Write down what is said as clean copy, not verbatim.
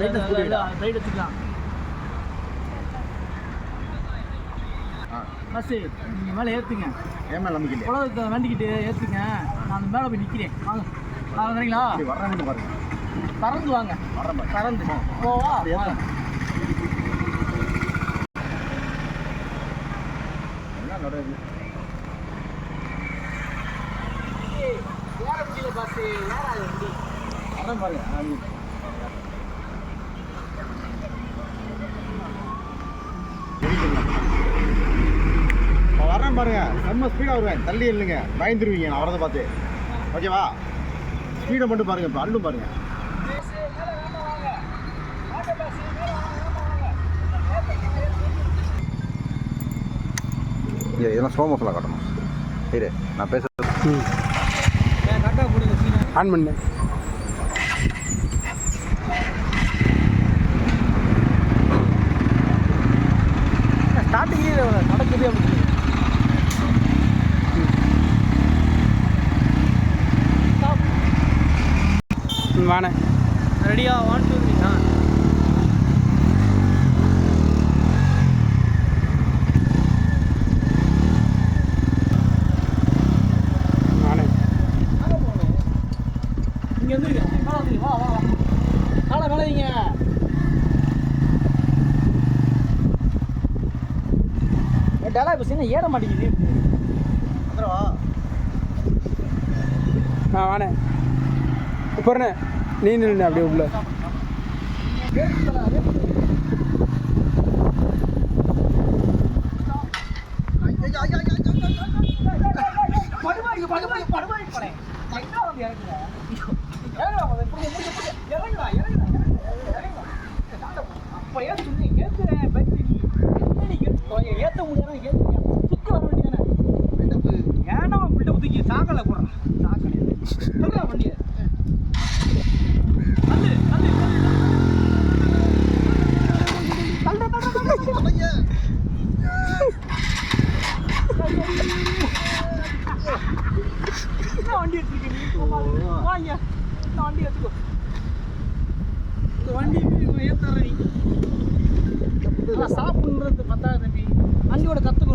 Right எடுத்துக்கலாம். Bus நீங்கள் மேலே ஏற்றுங்க. ஏன் மேலே நம்பிக்கை குளத்தை வண்டிக்கிட்டு ஏற்றுங்க. நான் அந்த மேலே போய் நிற்கிறேன். வாங்க வரீங்களா? வர்றேன் பாருங்க. பறந்து வாங்க. வர்றேன் பறந்து போவா. என்ன நடக்குது? வேற வண்டியில பஸ்ஸு வேற வண்டி. வர்றேன் பாருங்க. வரேன் பாருங்க. செம்ம ஸ்பீடாக வருவேன். தள்ளி இல்லைங்க, பயந்துருவீங்க நான் வரதை பார்த்து. ஓகேவா? ஸ்பீடை மட்டும் பாருங்க. இப்போ அள்ளும் பாருங்க. இதெல்லாம் ஸ்லோ மோஷனில் காட்டணும். இரு நான் பேசுறது ஆன் பண்ணு. ஸ்டார்டிங்லேயே நடக்குது அப்படி. வாணே ரெடியா? 1 2 3 வாணே இங்கே வந்து வா வா காலை வேலைங்க. டேலா இப்போ சின்ன ஏற மாட்டேங்குது. வாணே போறேண்ணே. நீ நின்று அப்படியே உள்ள ஏத்த முடியாது. சுத்தி வர வேண்டியதானே? ஏன்னா பில்டப் தூக்கி சாக்கலை போடுறான். சாக்கலை சொல்றா வண்டியை. வண்டி எடுத்துருக்கேன். வாங்க வண்டி எடுத்துக்கோ. இந்த வண்டி ஏற்றுறேன். சாப்பிட்றது பத்தாது தம்பி. வண்டியோட கற்றுக்கோ.